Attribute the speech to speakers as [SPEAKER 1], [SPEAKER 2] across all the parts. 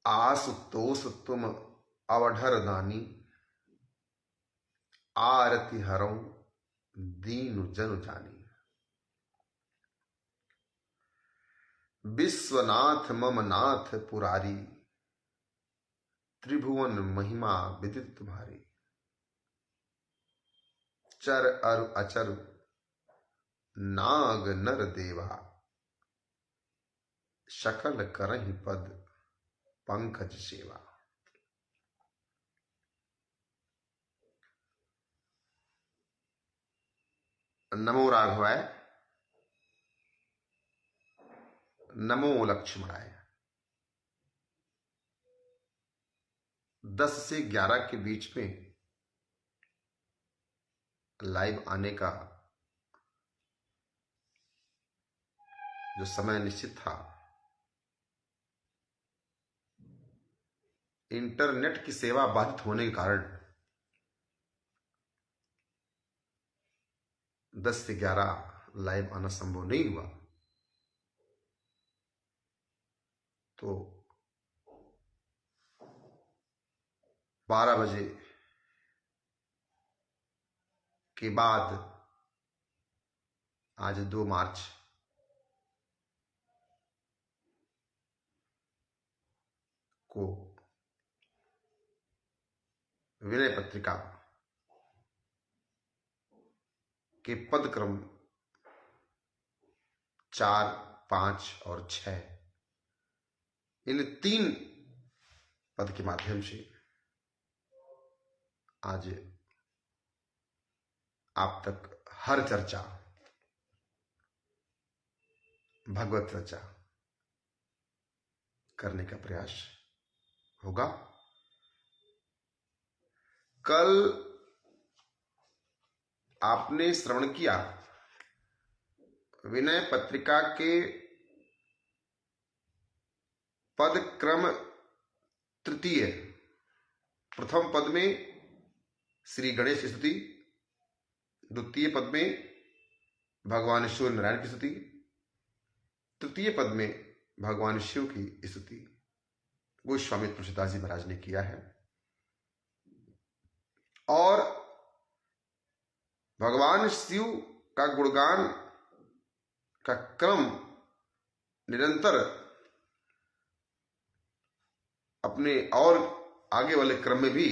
[SPEAKER 1] आशुतोष तुम अवढर दानी, आरति हरौ दीनु जनु जानी। विश्वनाथ मम नाथ पुरारी, त्रिभुवन महिमा विदित तुम्हारी। चर अरु अचर नाग नर देवा, शकल करहि पद पंकज सेवा। नमो राघवाय, नमो लक्ष्मणाय। 10 से 11 के बीच में लाइव आने का जो समय निश्चित था, इंटरनेट की सेवा बाधित होने के कारण 10 से 11 लाइव आना संभव नहीं हुआ। तो 12 बजे के बाद आज 2 मार्च को विनय पत्रिका के पद क्रम 4, 5 और 6 इन 3 पद के माध्यम से आज आप तक हर चर्चा, भगवत चर्चा करने का प्रयास होगा। कल आपने श्रवण किया विनय पत्रिका के पद क्रम 3, प्रथम पद में श्री गणेश की स्तुति, द्वितीय पद में भगवान सूर्य नारायण की स्तुति, तृतीय पद में भगवान शिव की स्तुति गोस्वामी तुलसीदास जी महाराज ने किया है। और भगवान शिव का गुणगान का क्रम निरंतर अपने और आगे वाले क्रम में भी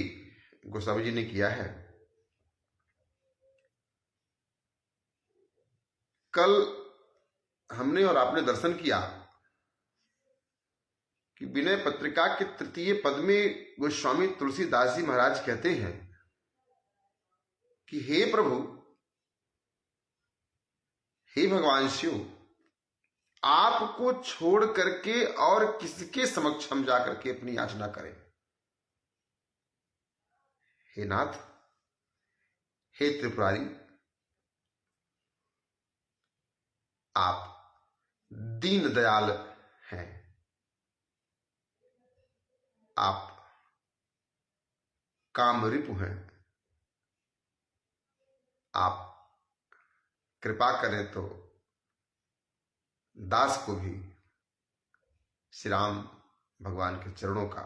[SPEAKER 1] गोस्वामी जी ने किया है। कल हमने और आपने दर्शन किया कि विनय पत्रिका के 3 पद में गोस्वामी तुलसीदास जी महाराज कहते हैं कि हे प्रभु, हे भगवान शिव, आपको छोड़ करके और किसके समक्ष हम जाकर के अपनी याचना करें। हे नाथ, हे त्रिपुरारी, आप दीन दयाल हैं, आप काम रिपु हैं, आप कृपा करें तो दास को भी श्री राम भगवान के चरणों का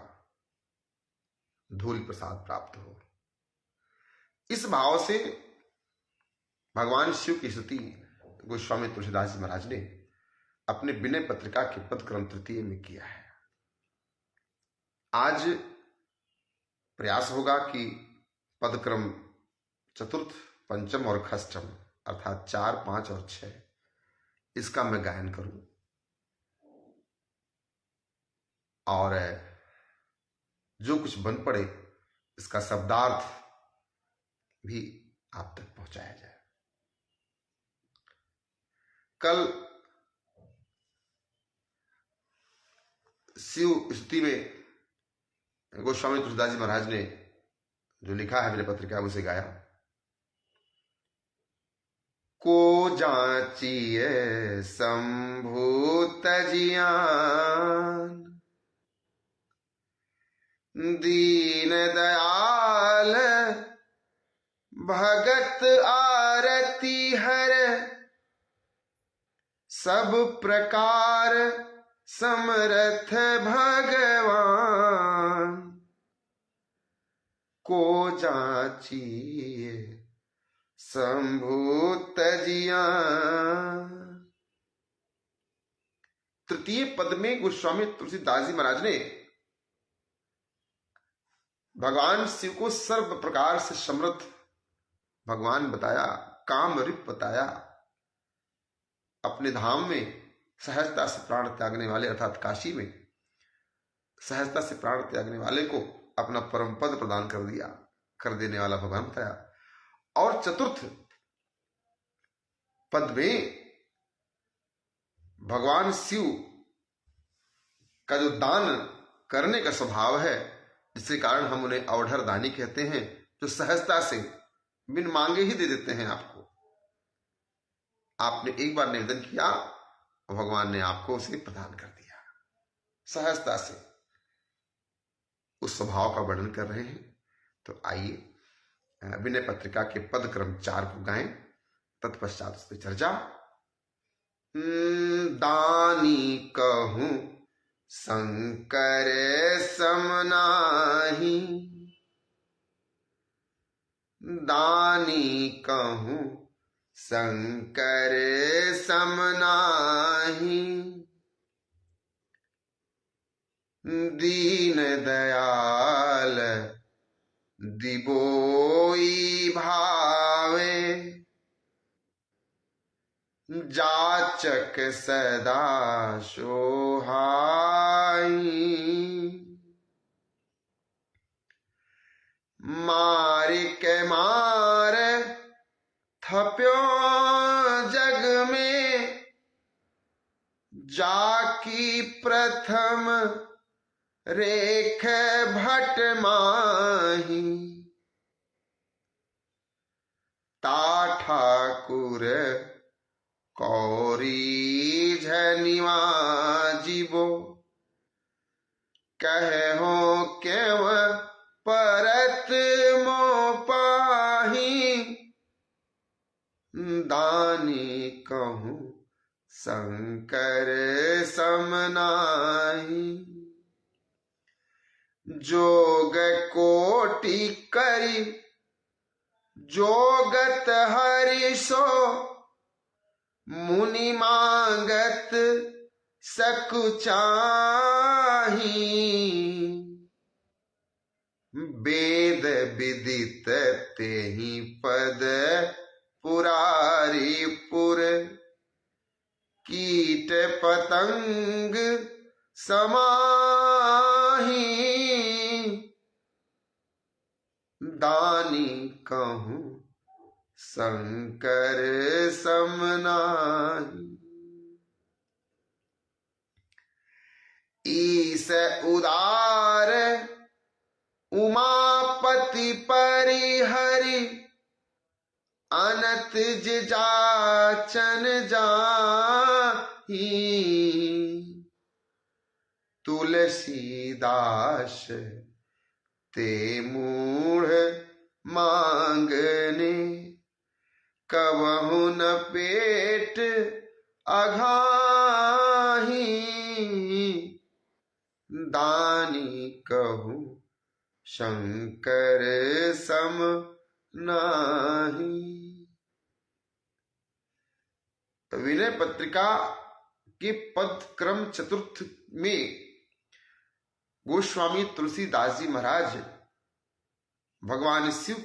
[SPEAKER 1] धूल प्रसाद प्राप्त हो। इस भाव से भगवान शिव की स्तुति गोस्वामी तुलसीदास जी महाराज ने अपने विनय पत्रिका के पद क्रम 3 में किया है। आज प्रयास होगा कि पद क्रम 4, 5 और षष्ठम अर्थात 4, 5 और 6 इसका मैं गायन करूं और जो कुछ बन पड़े इसका शब्दार्थ भी आप तक पहुंचाया जाए। कल शिव स्तुति में गोस्वामी तुलसीदास जी महाराज ने जो लिखा है मेरे पत्रिका उसे गाया। को जाचिए संभूत जियान, दीन दयाल भगत आरती हर, सब प्रकार समर्थ भगवान को जाचिए शंभु तजिया। तृतीय पद में गोस्वामी तुलसीदास जी महाराज ने भगवान शिव को सर्व प्रकार से समर्थ भगवान बताया, कामरूप बताया। अपने धाम में सहजता से प्राण त्यागने वाले अर्थात काशी में सहजता से प्राण त्यागने वाले को अपना परम पद प्रदान कर दिया, कर देने वाला भगवान बताया। और चतुर्थ पद में भगवान शिव का जो दान करने का स्वभाव है, जिसके कारण हम उन्हें अवढर दानी कहते हैं, जो सहजता से बिन मांगे ही दे देते हैं आपको। आपने एक बार निवेदन किया, भगवान ने आपको उसे प्रदान कर दिया सहजता से। उस स्वभाव का वर्णन कर रहे हैं। तो आइए विनय पत्रिका के पद क्रम 4 को गाएं, तत्पश्चात उस पर चर्चा। दानी कहूं शंकर समनाही, दानी कहूं शंकर समनाही, दीन दयाल दिबोई भावे, जाचक सदा सोहाई, मार के मार थप्यो जग में, जाकी प्रथम रेख भट माही, ता ठाकुर कौरी झनिवा जीवो, कहो केव परत मो पाही, दानी कहूं शंकर समनाही, जोग कोटि करी जोगत हरि सो, मुनि मांगत सकुचाही, वेद विदित तेहि पद पुरारी पुर, कीट पतंग समाही, दानी कहूं शंकर समनाही, ईस उदार उमापति परिहरि, अनत जाचन जाही, तुलसीदास ते मूढ़ मांगने, कबहु न पेट अघाही, दानी कहूं शंकर सम नाही। विनय पत्रिका के पद क्रम चतुर्थ में गोस्वामी तुलसीदास जी महाराज भगवान शिव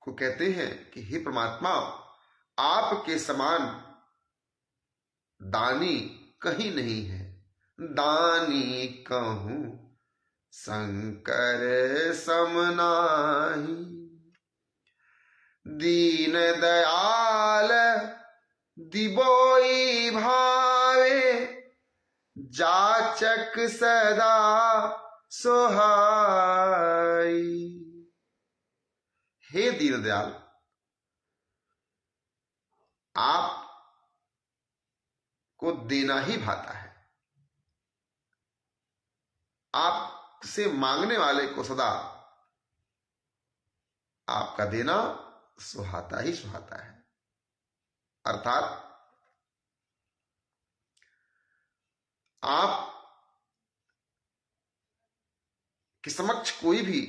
[SPEAKER 1] को कहते हैं कि हे परमात्मा, आपके समान दानी कहीं नहीं है, दानी कहूं शंकर समनाही, दीन दयाल दिबोई भावे, जाचक सदा सोहाई। हे दीन दयाल, आप को देना ही भाता है, आपसे मांगने वाले को सदा आपका देना सुहाता ही सुहाता है। अर्थात आप के समक्ष कोई भी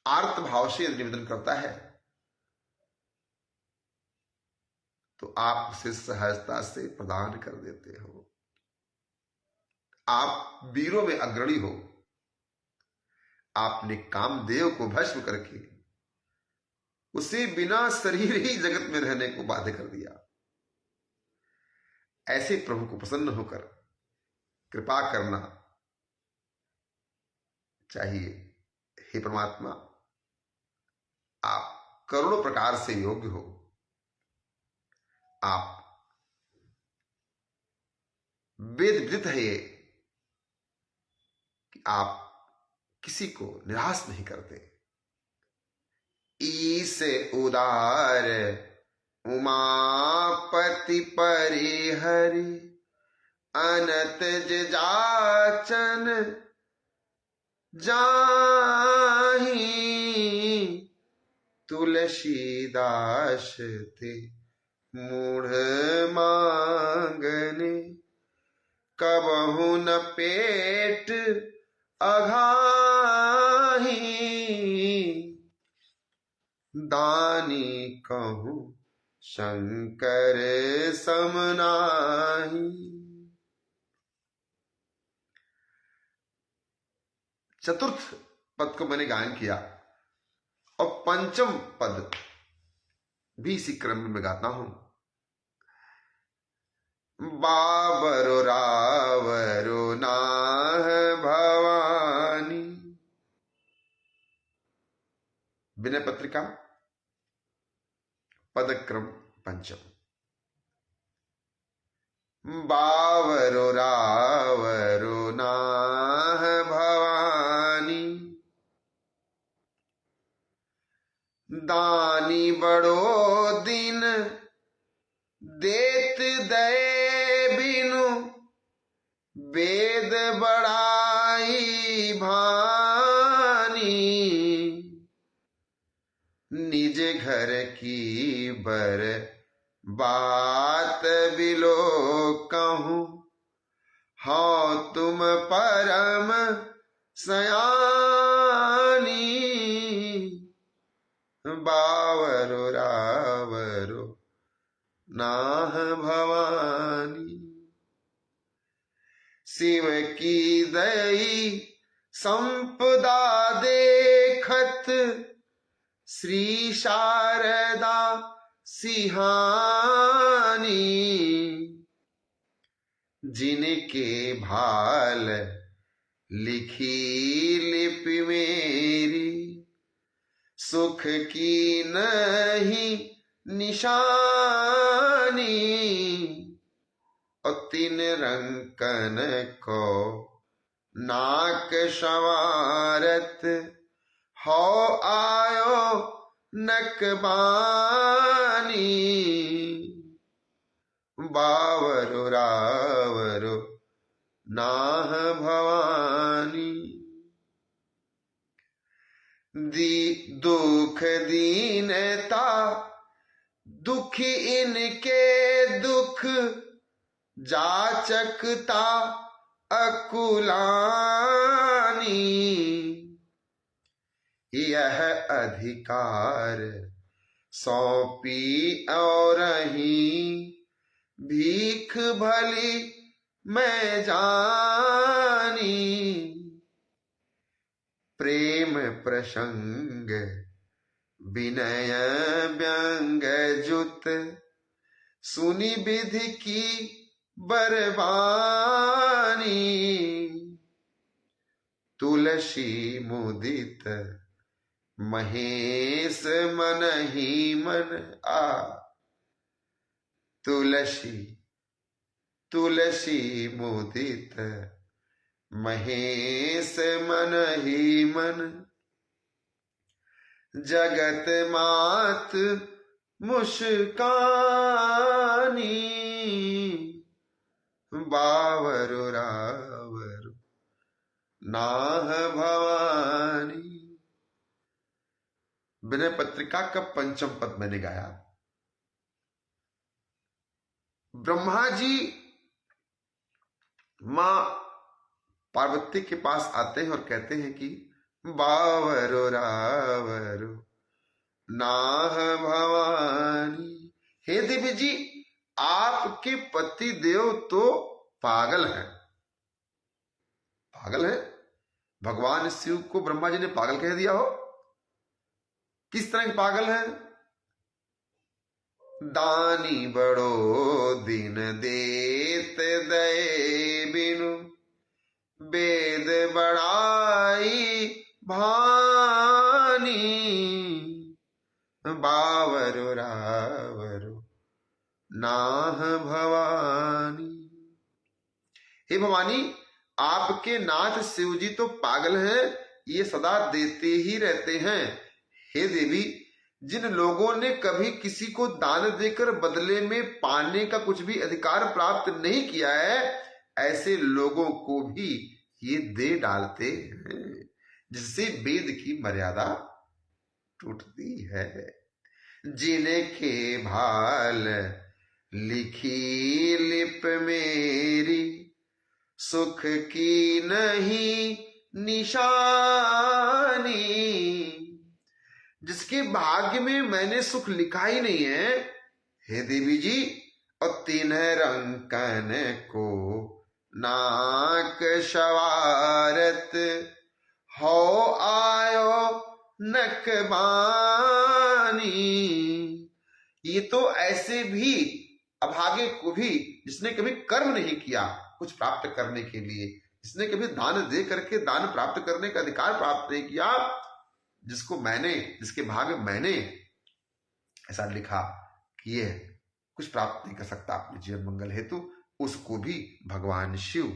[SPEAKER 1] आर्त भाव से यदि निवेदन करता है तो आप उसे सहजता से प्रदान कर देते हो। आप वीरों में अग्रणी हो। आपने कामदेव को भस्म करके उसे बिना शरीर ही जगत में रहने को बाध्य कर दिया। ऐसे प्रभु को प्रसन्न होकर कृपा करना चाहिए। हे परमात्मा, आप करोड़ों प्रकार से योग्य हो। आप वेद विदित है ये कि आप किसी को निराश नहीं करते। ईस उदार उमापति परिहरि अनत जाचन जाहि तुलसीदास ते मूढ़ मांगने कबहु न पेट अघाही दानी कहूं शंकर समनाही। चतुर्थ पद को मैंने गायन किया और पंचम पद भी इसी क्रम में गाता हूं। बाबरो रावरो नाह भवानी। विनय पत्रिका पदक्रम पंचम। बावरो रावरो नाह भवानी दानी बड़ो दिन देत दए बिनु वेद बड़ाई भानी निज घर की बर बात बिलो कहूं हाँ तुम परम सयानी बावरो रावरो नाह भवानी। शिव की दई संपदा देखत श्री शारदा सिहानी जिनके भाल लिखी लिपि मेरी सुख की नहीं निशानी और तीन रंकन को नाक संवारत हो आयो नकबानी बावरो रावरो नाह भवानी। दुख दीनता दुखी इनके दुख जाचकता अकुलानी यह अधिकार सौंपी और ही भीख भली मैं जानी प्रेम प्रसंग विनय व्यंग जुत सुनी विधि की बरबानी तुलसी मुदित महेश मन ही मन आ तुलसी तुलसी मुदित महेश मन ही मन जगत मात मुस्कानी बावरो रावरो नाह भवानी। विनय पत्रिका का पंचम पद मैंने गाया। ब्रह्मा जी मां पार्वती के पास आते हैं और कहते हैं कि बावरो रावरो नाह भवानी, हे देवी जी आपके पति देव तो पागल हैं। पागल है? भगवान शिव को ब्रह्मा जी ने पागल कह दिया हो? किस तरह के पागल है? दानी बड़ो दिन देत दये बिनु, वेद बड़ाई भानी, बावरो रावरो नाह भवानी। हे भवानी आपके नाथ शिव जी तो पागल हैं, ये सदा देते ही रहते हैं। हे देवी जिन लोगों ने कभी किसी को दान देकर बदले में पाने का कुछ भी अधिकार प्राप्त नहीं किया है, ऐसे लोगों को भी ये दे डालते हैं, जिससे वेद की मर्यादा टूटती है। जिनके भाल लिखी लिप मेरी, सुख की नहीं निशानी, जिसके भाग्य में मैंने सुख लिखा ही नहीं है, हे देवी जी, और तिन्ह रंकन को नाक शवारत, हो आयो नकबानी। ये तो ऐसे भी अभागे को भी, जिसने कभी कर्म नहीं किया कुछ प्राप्त करने के लिए, जिसने कभी दान दे करके दान प्राप्त करने का अधिकार प्राप्त नहीं किया, जिसको मैंने, जिसके भाग्य मैंने ऐसा लिखा कि ये कुछ प्राप्त नहीं कर सकता अपने जीवन मंगल हेतु, उसको भी भगवान शिव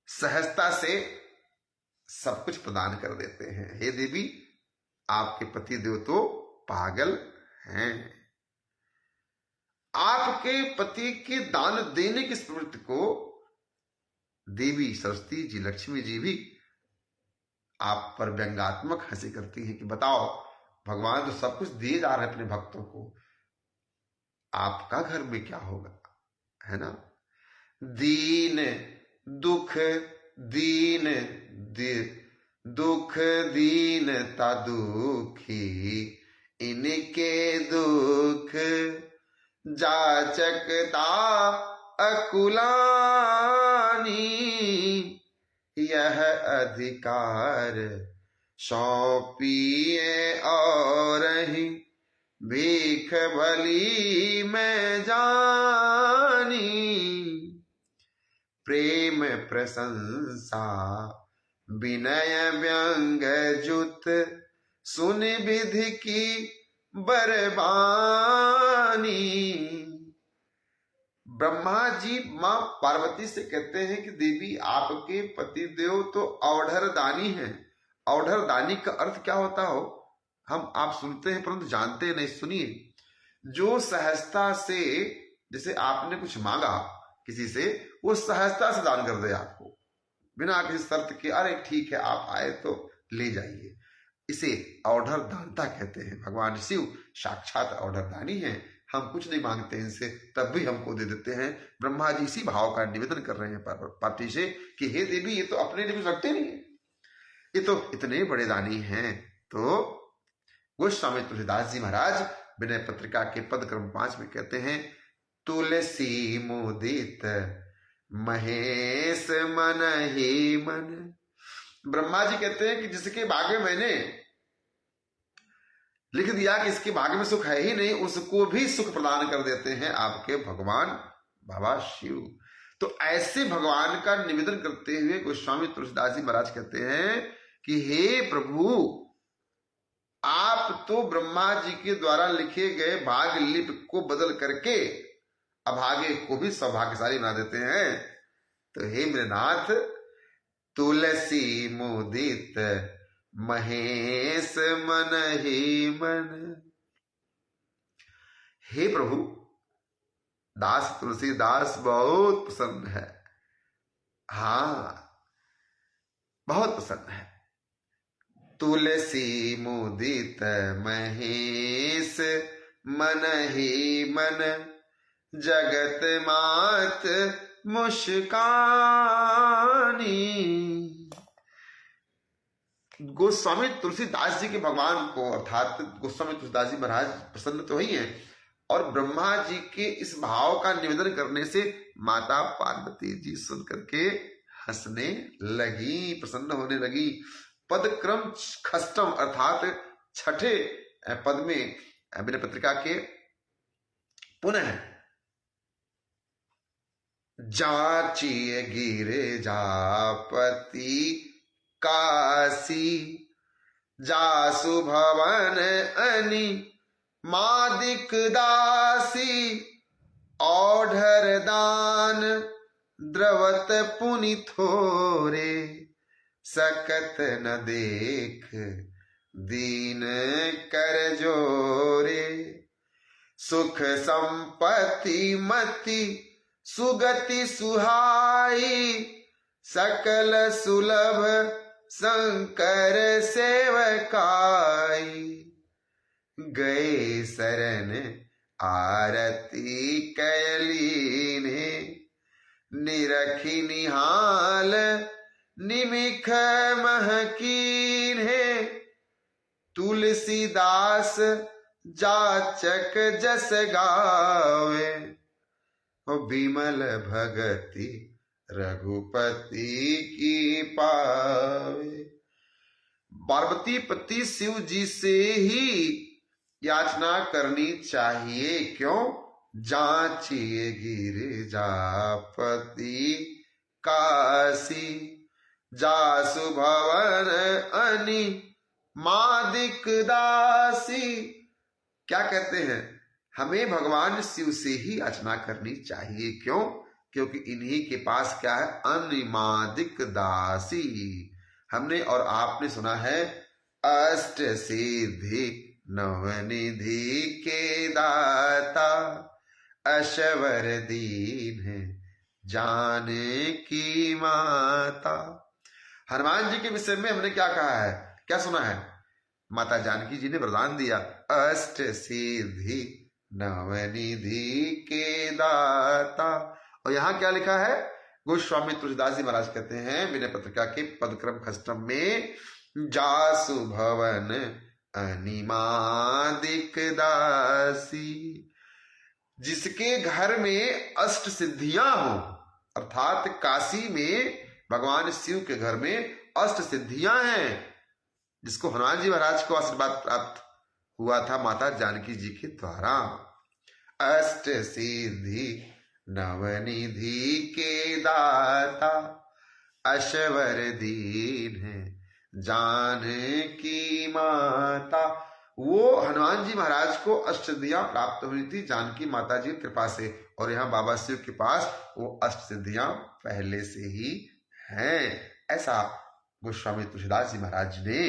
[SPEAKER 1] सहजता से सब कुछ प्रदान कर देते हैं। हे देवी आपके पति देव तो पागल हैं। आपके पति के दान देने की स्मृति को देवी सरस्वती जी, लक्ष्मी जी भी आप पर व्यंग्यात्मक हंसी करती हैं कि बताओ भगवान तो सब कुछ दिए जा रहे हैं अपने भक्तों को, आपका घर में क्या होगा, है ना। दीन दुख दीन दुख दीनता दुखी, इनके दुख जाचकता अकुलानी, यह अधिकार सौंपिए और ही भीख भली मैं जानी, प्रेम प्रशंसा विनय व्यंग जुत, सुन विधि की बरबानी। ब्रह्मा जी मां पार्वती से कहते हैं कि देवी आपके पति देव तो औढ़र दानी हैं। औढ़र दानी का अर्थ क्या होता हो हम आप सुनते हैं परंतु जानते नहीं। सुनिए, जो सहजता से, जैसे आपने कुछ मांगा किसी से, वो सहजता से दान कर दे आपको, बिना किसी शर्त के, अरे ठीक है आप आए तो ले जाइए, इसे औढ़र दानता कहते हैं। भगवान शिव साक्षात औढ़र दानी हैं, हम कुछ नहीं मांगते इनसे तब भी हमको दे देते हैं। ब्रह्मा जी इसी भाव का निवेदन कर रहे हैं पार्वती से कि हे देवी ये तो अपने लिए कुछ रखते नहीं है, ये तो इतने बड़े दानी हैं। तो गोस्वामी तुलसीदास जी महाराज विनय पत्रिका के पद क्रम 5 में कहते हैं, तुलसी मुदित महेश मन ही मन। ब्रह्मा जी कहते हैं कि जिसके भाग्य में मैंने लिख दिया कि इसके भाग्य में सुख है ही नहीं, उसको भी सुख प्रदान कर देते हैं आपके भगवान बाबा शिव। तो ऐसे भगवान का निवेदन करते हुए गोस्वामी तुलसीदास जी महाराज कहते हैं कि हे प्रभु, आप तो ब्रह्मा जी के द्वारा लिखे गए भाग्य लिपि को बदल करके अभागे को भी सौभाग्यशाली बना देते हैं। तो हे मेरे नाथ, तुलसी मुदित महेश मन ही मन। हे प्रभु, दास तुलसीदास बहुत प्रसन्न है, हाँ बहुत प्रसन्न है। तुलसी मुदित महेश मन ही मन, जगत मात मुस्कानी। गोस्वामी तुलसीदास जी के भगवान को अर्थात गोस्वामी तुलसीदास जी महाराज प्रसन्न तो ही हैं, और ब्रह्मा जी के इस भाव का निवेदन करने से माता पार्वती जी सुन करके हंसने लगी, प्रसन्न होने लगी। पदक्रम खष्टम अर्थात छठे पद में विनय पत्रिका के पुनः जाचिए गिरिजापति काशी, जासु भवन अनि मादिक दासी, औढ़र दान द्रवत पुनि थोरे, सकत न देख दीन कर जोरे, सुख संपत्ति मति सुगति सुहाई, सकल सुलभ शंकर सेवकाई, गए शरण आरती कैलीने, निरखी निहाल निमिख महकीन्हे, तुलसीदास जाचक जस गावे, बिमल भगति रघुपति की पावे। पार्वती पति शिव जी से ही याचना करनी चाहिए, क्यों? जाचिए गिरिजापति काशी, जासु भवन अनि मादिक दासी। क्या कहते हैं? हमें भगवान शिव से ही याचना करनी चाहिए, क्यों? क्योंकि इन्हीं के पास क्या है? अनिमादिक दासी। हमने और आपने सुना है अष्ट सिद्धि नवनिधि के दाता, अश्वर दीन जाने की माता। हनुमान जी के विषय में हमने क्या कहा है, क्या सुना है? माता जानकी जी ने वरदान दिया, अष्ट सिद्धि नवनिधि के दाता। और यहां क्या लिखा है? गोस्वामी तुलसीदास जी महाराज कहते हैं विनय पत्रिका के पदक्रम खष्टम में, जासु भवन अनिमादिक दासी। जिसके घर में अष्ट सिद्धियां हो, अर्थात काशी में भगवान शिव के घर में अष्ट सिद्धियां हैं, जिसको हनुमान जी महाराज को आशीर्वाद प्राप्त हुआ था माता जानकी जी के द्वारा। अष्ट सिद्धि नवनिधि के दाता, अश्वर दीन जानकी माता। वो हनुमान जी महाराज को अष्ट सिद्धियां प्राप्त हुई थी जानकी माता जी की कृपा से, और यहाँ बाबा शिव के पास वो अष्ट सिद्धियां पहले से ही हैं। ऐसा गोस्वामी तुलसीदास जी महाराज ने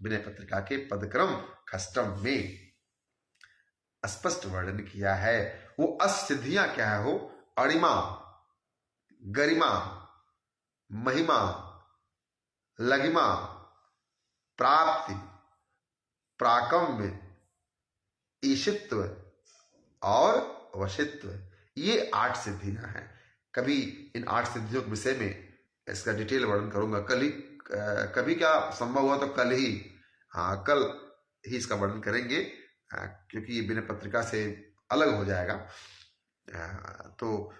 [SPEAKER 1] विनय पत्रिका के पदक्रम खष्टम में स्पष्ट वर्णन किया है। वो अष्ट सिद्धियां क्या है? हो अणिमा, गरिमा, महिमा, लघिमा, प्राप्ति, प्राकम्य, ईशित्व और वशित्व, ये 8 सिद्धियां हैं। कभी इन 8 सिद्धियों के विषय में इसका डिटेल वर्णन करूंगा कल ही, कभी क्या संभव हुआ तो कल ही, कल ही इसका वर्णन करेंगे, क्योंकि ये विनय पत्रिका से अलग हो जाएगा। तो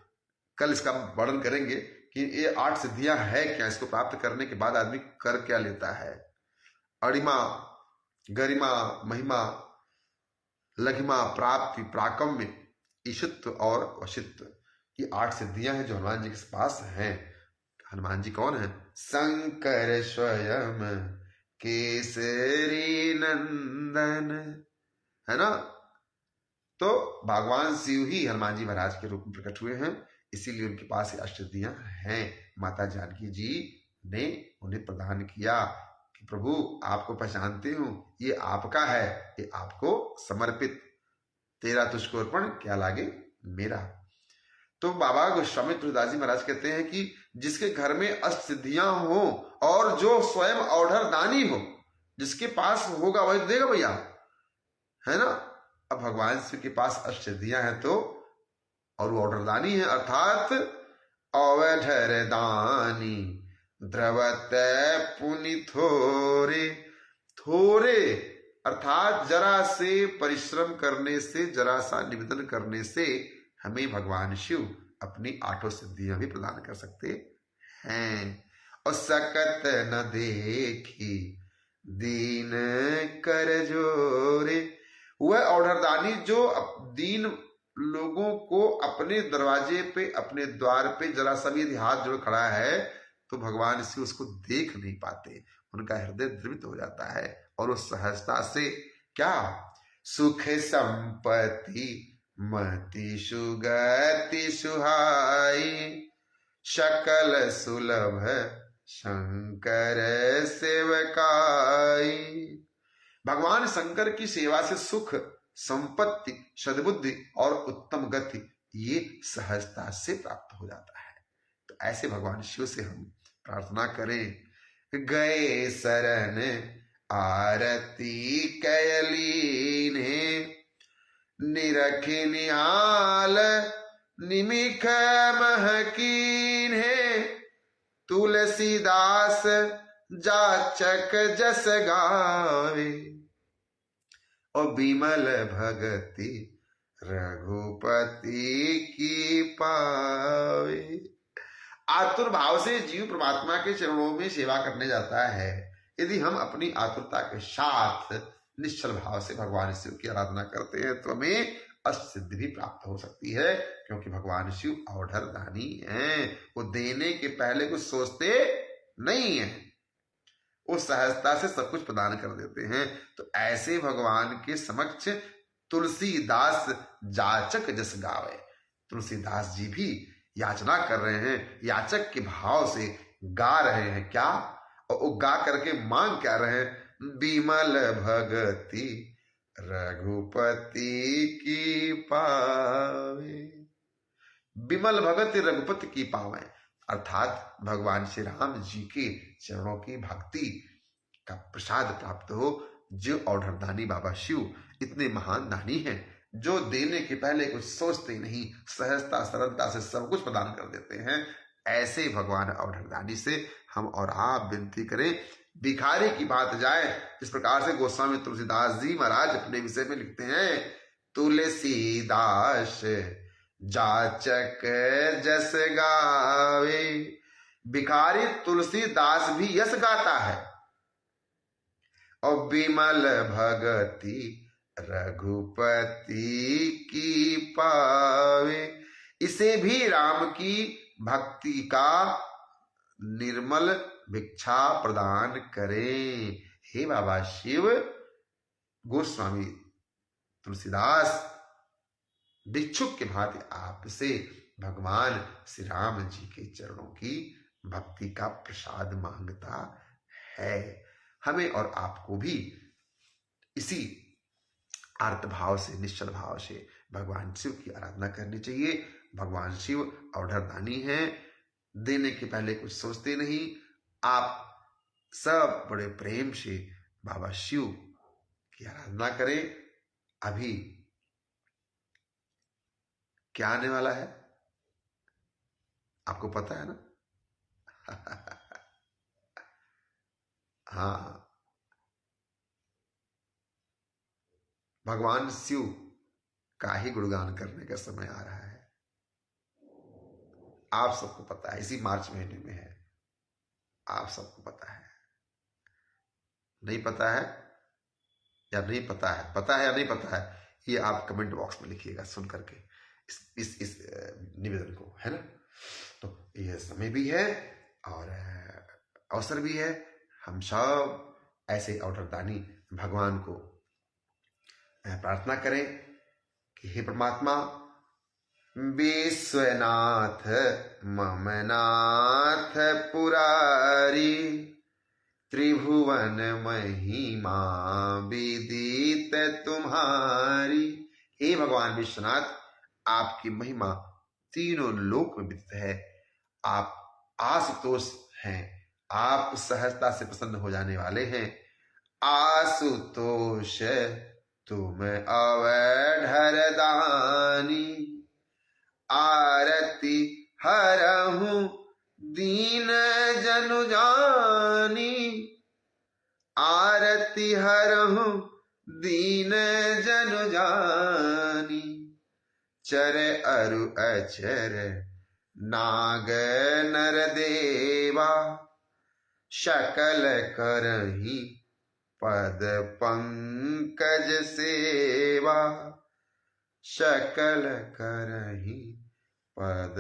[SPEAKER 1] कल इसका वर्णन करेंगे कि ये 8 सिद्धियां है क्या, इसको प्राप्त करने के बाद आदमी कर क्या लेता है। अणिमा, गरिमा, महिमा, लघिमा, प्राप्ति, प्राकम्य, ईशित्व और वशित्व, ये 8 सिद्धियां हैं जो हनुमान जी के पास हैं। हनुमान जी कौन है? शंकर स्वयं केसरी नंदन, है ना? तो भगवान शिव ही हनुमान जी महाराज के रूप में प्रकट हुए हैं, इसीलिए उनके पास ये अष्टसिद्धियां हैं। माता जानकी जी ने उन्हें प्रदान किया कि प्रभु आपको पहचानती हूं, ये आपका है, ये आपको समर्पित, तेरा तुझको अर्पण क्या लागे मेरा। तो बाबा गोस्वामी तुलसीदास जी महाराज कहते हैं कि जिसके घर में अष्ट सिद्धियां हो और जो स्वयं औढ़र दानी हो, जिसके पास होगा वही देगा भैया, है ना। अब भगवान शिव के पास अष्ट सिद्धियां हैं तो, और वो औढ़र दानी है, अर्थात अवधर दानी द्रवत पुनि थोरे। थोरे अर्थात जरा से परिश्रम करने से, जरा सा निवेदन करने से हमें भगवान शिव अपनी 8 सिद्धियां भी प्रदान कर सकते हैं। और सकत न देखी दीन कर जोरे, वह औढ़रदानी जो दीन लोगों को अपने दरवाजे पे, अपने द्वार पे जरा सा भी हाथ जोड़ खड़ा है तो भगवान शिव उसको देख नहीं पाते, उनका हृदय द्रवित हो जाता है और उस सहजता से क्या सुख संपत्ति मति सुगति सुहाई, शकल सुलभ शंकर सेवकाई। भगवान शंकर की सेवा से सुख, संपत्ति, सद्बुद्धि और उत्तम गति ये सहजता से प्राप्त हो जाता है। तो ऐसे भगवान शिव से हम प्रार्थना करें। गए शरण आरती कैली ने, निरख निहाल निमिख महकीन है, तुलसीदास जाचक जस गावे, और बिमल भगति रघुपति की पावे। आतुर भाव से जीव परमात्मा के चरणों में सेवा करने जाता है। यदि हम अपनी आतुरता के साथ निश्चल भाव से भगवान शिव की आराधना करते हैं तो हमें अष्टसिद्धि भी प्राप्त हो सकती है, क्योंकि भगवान शिव औढ़र दानी हैं। वो देने के पहले कुछ सोचते नहीं है, वो सहजता से सब कुछ प्रदान कर देते हैं। तो ऐसे भगवान के समक्ष तुलसीदास जाचक जस गावे, तुलसीदास जी भी याचना कर रहे हैं, याचक के भाव से गा रहे हैं। क्या? और वो गा करके मांग क्या रहे हैं? बिमल भगति रघुपति की पावे। बिमल भगति रघुपति की पावे अर्थात भगवान श्री राम जी के चरणों की भक्ति का प्रसाद प्राप्त हो। जो औढ़रदानी बाबा शिव इतने महान दानी हैं, जो देने के पहले कुछ सोचते नहीं, सहजता सरलता से सब कुछ प्रदान कर देते हैं। ऐसे भगवान औढ़रदानी से हम और आप विनती करें, भिखारी की बात जाए। इस प्रकार से गोस्वामी तुलसीदास जी महाराज अपने विषय में लिखते हैं, तुलसीदास जाचक जस गावे। भिखारी तुलसीदास भी यश गाता है, और बिमल भगति रघुपति की पावे। इसे भी राम की भक्ति का निर्मल भिक्षा प्रदान करें। हे बाबा शिव, गोस्वामी तुलसीदास भिक्षुक के भांति आपसे भगवान श्री राम जी के चरणों की भक्ति का प्रसाद मांगता है। हमें और आपको भी इसी आर्त भाव से, निश्चल भाव से भगवान शिव की आराधना करनी चाहिए। भगवान शिव औढ़रदानी हैं, देने के पहले कुछ सोचते नहीं। आप सब बड़े प्रेम से बाबा शिव की आराधना करें। अभी क्या आने वाला है आपको पता है ना? हाँ, भगवान शिव का ही गुणगान करने का समय आ रहा है। आप सबको पता है, इसी मार्च महीने में है। आप सबको पता है, नहीं पता है या नहीं पता है, पता है या नहीं पता है, ये आप कमेंट बॉक्स में लिखिएगा सुन करके इस निवेदन को, है ना? तो यह समय भी है और अवसर भी है। हम सब ऐसे औढ़रदानी भगवान को प्रार्थना करें कि हे परमात्मा, विश्वनाथ ममनाथ पुरारी, त्रिभुवन महिमा विदित तुम्हारी। हे भगवान विश्वनाथ, आपकी महिमा तीनों लोक में विदित है। आप आशुतोष हैं, आप सहजता से प्रसन्न हो जाने वाले हैं। आशुतोष तुम अवढ़र दानी, आरती हरहूं जनु जानी, आरती हरहु दीन जनु जानी। चर अरु अचर नाग नर देवा, शकल करहि पद पंकज सेवा। शकल करहि पद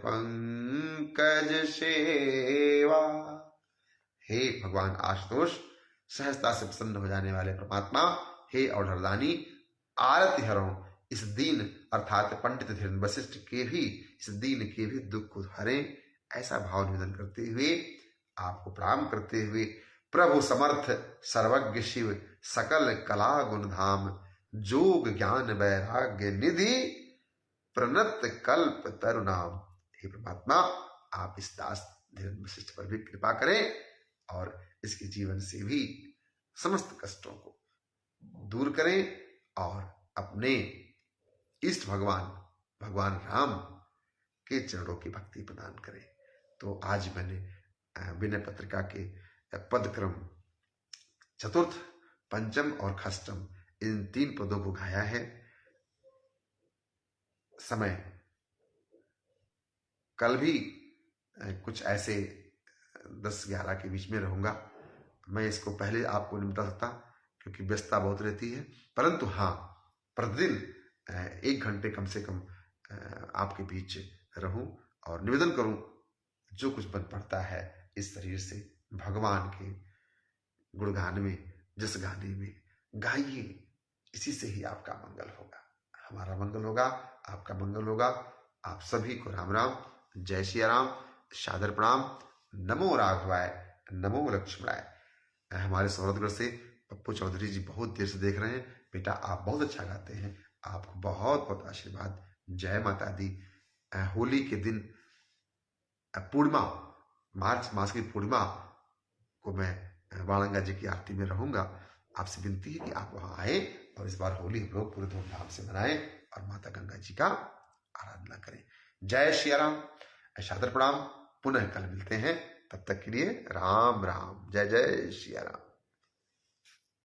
[SPEAKER 1] पंकज सेवा। हे भगवान आशुतोष, सहजता से प्रसन्न हो जाने वाले परमात्मा, हे अवधरदानी, आरती हरो इस दीन अर्थात पंडित धीरेन्द्र वशिष्ठ के भी, इस दीन के भी दुख को हरें, ऐसा भाव निवेदन करते हुए, आपको प्रणाम करते हुए, प्रभु समर्थ सर्वज्ञ शिव सकल कला गुण धाम, जोग ज्ञान वैराग्य निधि प्रणत कल्प तरुणाम। हे परमात्मा, आप इस दास धीरेन्द्र वशिष्ठ पर भी कृपा करें और इसके जीवन से भी समस्त कष्टों को दूर करें और अपने इष्ट भगवान राम के चरणों की भक्ति प्रदान करें। तो आज मैंने विनय पत्रिका के पदक्रम चतुर्थ, पंचम और खष्टम इन 3 पदों को गाया है। समय कल भी कुछ ऐसे 10-11 के बीच में रहूंगा। मैं इसको पहले आपको नहीं बता सकता क्योंकि व्यस्तता बहुत रहती है, परंतु हाँ, प्रतिदिन 1 घंटे कम से कम आपके बीच रहूं और निवेदन करूं, जो कुछ बन पड़ता है इस शरीर से भगवान के गुणगान में, जस गाने में गाइए। इसी से ही आपका मंगल होगा, हमारा मंगल होगा, आपका मंगल होगा। आप सभी को राम राम, जय श्री राम, सादर प्रणाम, नमो राघवाय, नमो लक्ष्मणाय। हमारे सौरभगढ़ से पप्पू चौधरी जी बहुत देर से देख रहे हैं। बेटा, आप बहुत अच्छा गाते हैं, आपको बहुत बहुत आशीर्वाद। जय माता दी। होली के दिन पूर्णिमा, मार्च मास की पूर्णिमा को मैं वाणंगा जी की आरती में रहूंगा। आपसे विनती है कि आप वहां आए और इस बार होली हम लोग पूरे धूमधाम से मनाएं और माता गंगा जी का आराधना करें। जय श्री राम, सादर प्रणाम। पुनः कल मिलते हैं, तब तक के लिए राम राम, जय जय श्री राम।